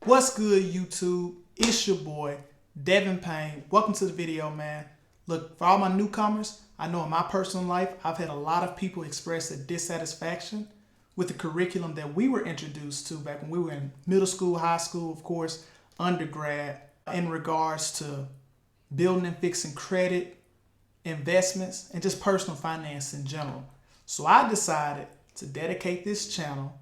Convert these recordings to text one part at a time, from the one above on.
What's good, YouTube? It's your boy, Devin Payne. Welcome to the video, man. Look, for all my newcomers, I know in my personal life, I've had a lot of people express their dissatisfaction with the curriculum that we were introduced to back when we were in middle school, high school, of course, undergrad, in regards to building and fixing credit, investments, and just personal finance in general. So I decided to dedicate this channel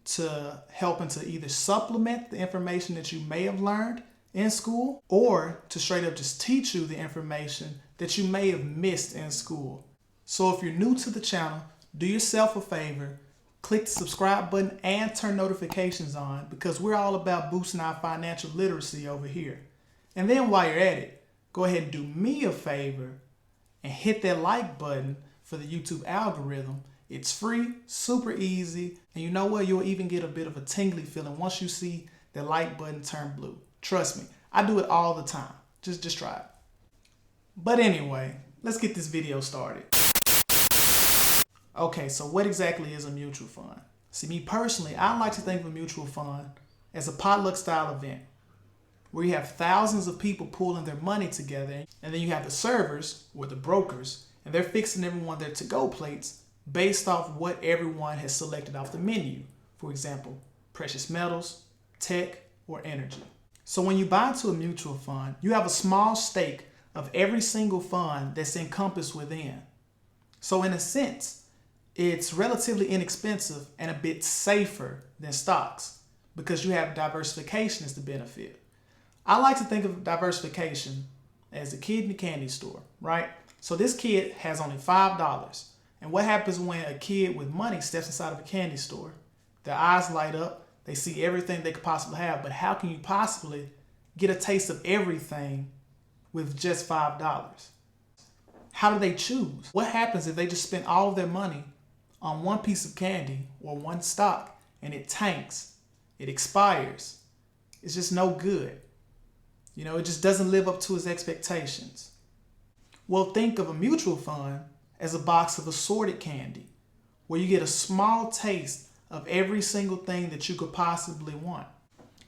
to helping to either supplement the information that you may have learned in school or to straight up just teach you the information that you may have missed in school. So if you're new to the channel, do yourself a favor, click the subscribe button and turn notifications on because we're all about boosting our financial literacy over here. And then while you're at it, go ahead and do me a favor and hit that like button for the YouTube algorithm. It's free, super easy, and you know what? You'll even get a bit of a tingly feeling once you see the like button turn blue. Trust me, I do it all the time. Just try it. But anyway, let's get this video started. Okay, so what exactly is a mutual fund? See, me personally, I like to think of a mutual fund as a potluck style event where you have thousands of people pooling their money together, and then you have the servers or the brokers, and they're fixing everyone their to-go plates based off what everyone has selected off the menu. For example, precious metals, tech, or energy. So when you buy into a mutual fund, you have a small stake of every single fund that's encompassed within. So in a sense, it's relatively inexpensive and a bit safer than stocks because you have diversification as the benefit. I like to think of diversification as a kid in the candy store, right? So this kid has only $5. And what happens when a kid with money steps inside of a candy store? Their eyes light up, they see everything they could possibly have, but how can you possibly get a taste of everything with just $5? How do they choose? What happens if they just spend all of their money on one piece of candy or one stock and it tanks, it expires, it's just no good? You know, it just doesn't live up to its expectations. Well, think of a mutual fund as a box of assorted candy, where you get a small taste of every single thing that you could possibly want.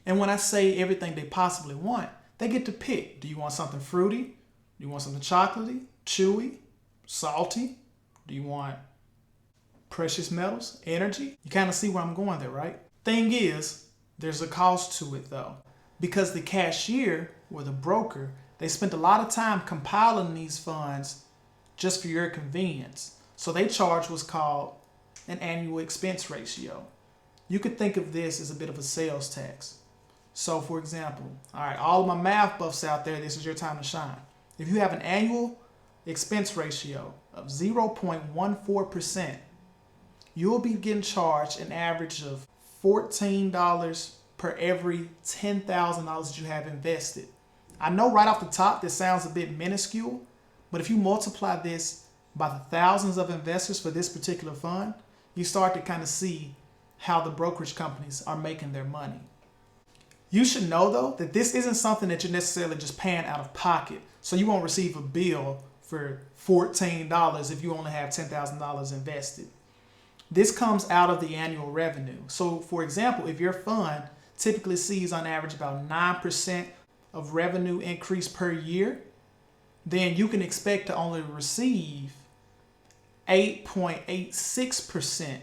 And when I say everything they possibly want, they get to pick. Do you want something fruity? Do you want something chocolatey, chewy, salty? Do you want precious metals, energy? You kind of see where I'm going there, right? Thing is, there's a cost to it though, because the cashier or the broker, they spent a lot of time compiling these funds just for your convenience. So they charge what's called an annual expense ratio. You could think of this as a bit of a sales tax. So for example, all right, all of my math buffs out there, this is your time to shine. If you have an annual expense ratio of 0.14%, you'll be getting charged an average of $14 per every $10,000 that you have invested. I know right off the top this sounds a bit minuscule, but if you multiply this by the thousands of investors for this particular fund, you start to kind of see how the brokerage companies are making their money. You should know though that this isn't something that you're necessarily just paying out of pocket. So you won't receive a bill for $14 if you only have $10,000 invested. This comes out of the annual revenue. So for example, if your fund typically sees on average about 9% of revenue increase per year, then you can expect to only receive 8.86%. You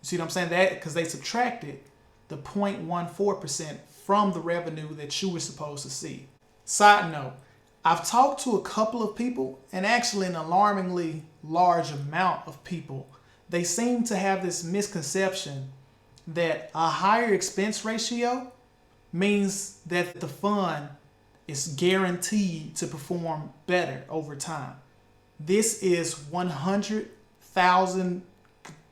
see what I'm saying? That because they subtracted the 0.14% from the revenue that you were supposed to see. Side note, I've talked to a couple of people, and actually an alarmingly large amount of people. They seem to have this misconception that a higher expense ratio means that the fund is guaranteed to perform better over time. This is 100,000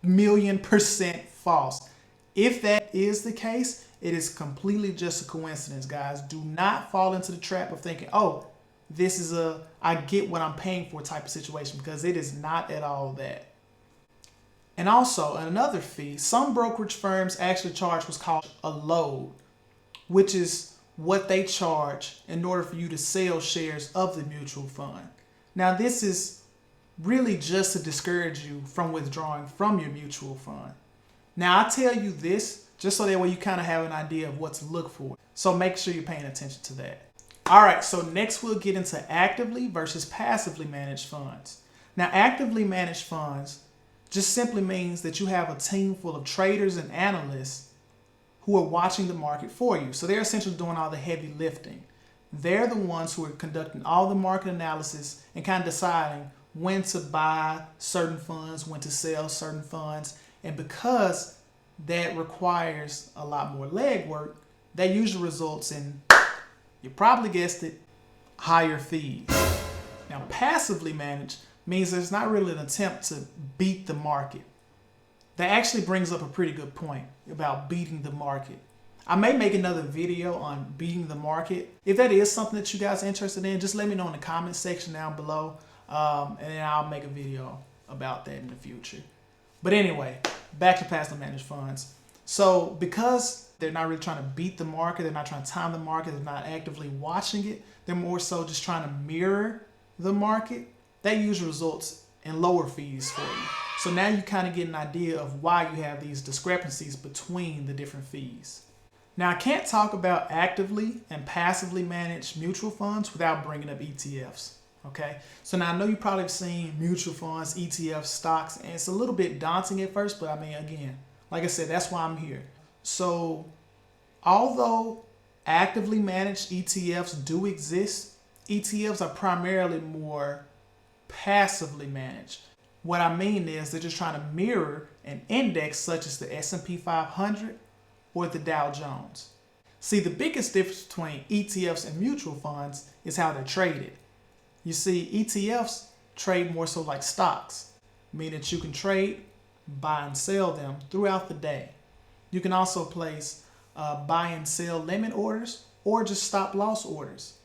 million% false. If that is the case, it is completely just a coincidence, guys. Do not fall into the trap of thinking, oh, this is I get what I'm paying for type of situation, because it is not at all that. And also another fee, some brokerage firms actually charge what's called a load, which is what they charge in order for you to sell shares of the mutual fund. Now, this is really just to discourage you from withdrawing from your mutual fund. Now, I tell you this just so that way you kind of have an idea of what to look for. So make sure you're paying attention to that. All right, so next we'll get into actively versus passively managed funds. Now, actively managed funds just simply means that you have a team full of traders and analysts who are watching the market for you. So they're essentially doing all the heavy lifting. They're the ones who are conducting all the market analysis and kind of deciding when to buy certain funds, when to sell certain funds. And because that requires a lot more legwork, that usually results in, you probably guessed it, higher fees. Now, passively managed means there's not really an attempt to beat the market. That actually brings up a pretty good point about beating the market. I may make another video on beating the market. If that is something that you guys are interested in, just let me know in the comment section down below, and then I'll make a video about that in the future. But anyway, back to passively managed funds. So because they're not really trying to beat the market, they're not trying to time the market, they're not actively watching it, they're more so just trying to mirror the market, that usually results in lower fees for you. So now you kind of get an idea of why you have these discrepancies between the different fees. Now, I can't talk about actively and passively managed mutual funds without bringing up ETFs. Okay, so now I know you probably have seen mutual funds, ETFs, stocks, and it's a little bit daunting at first, but I mean, again, like I said, that's why I'm here. So although actively managed ETFs do exist, ETFs are primarily more passively managed. What I mean is they're just trying to mirror an index such as the S&P 500 or the Dow Jones. See, the biggest difference between ETFs and mutual funds is how they're traded. You see, ETFs trade more so like stocks, meaning that you can trade, buy and sell them throughout the day. You can also place buy and sell limit orders or just stop loss orders.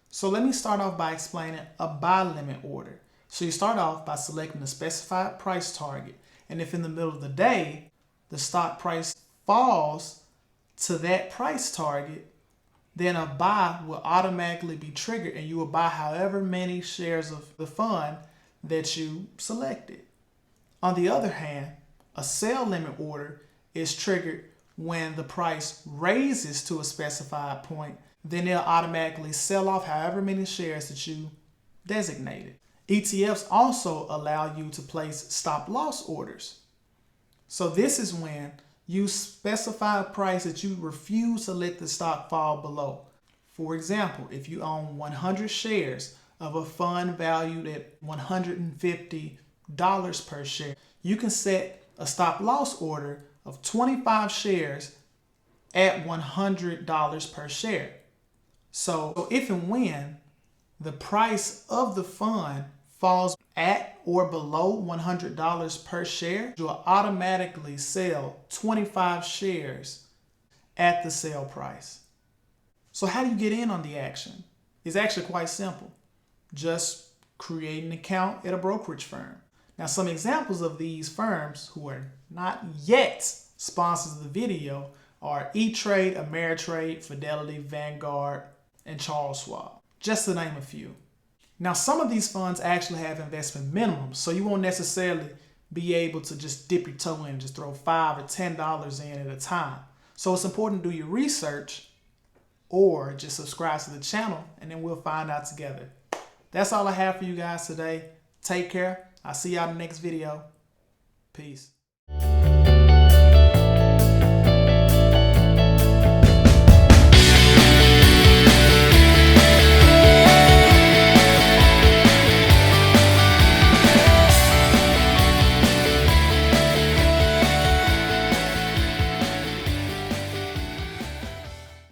So let me start off by explaining a buy limit order. So you start off by selecting a specified price target. And if in the middle of the day, the stock price falls to that price target, then a buy will automatically be triggered and you will buy however many shares of the fund that you selected. On the other hand, a sell limit order is triggered when the price raises to a specified point, then they'll automatically sell off however many shares that you designated. ETFs also allow you to place stop loss orders. So this is when you specify a price that you refuse to let the stock fall below. For example, if you own 100 shares of a fund valued at $150 per share, you can set a stop loss order of 25 shares at $100 per share. So if and when the price of the fund falls at or below $100 per share, you'll automatically sell 25 shares at the sale price. So how do you get in on the action? It's actually quite simple. Just create an account at a brokerage firm. Now, some examples of these firms who are not yet sponsors of the video are E-Trade, Ameritrade, Fidelity, Vanguard, and Charles Schwab, just to name a few. Now, some of these funds actually have investment minimums, so you won't necessarily be able to just dip your toe in and just throw $5 or $10 in at a time. So it's important to do your research or just subscribe to the channel, and then we'll find out together. That's all I have for you guys today. Take care. I'll see y'all in the next video. Peace.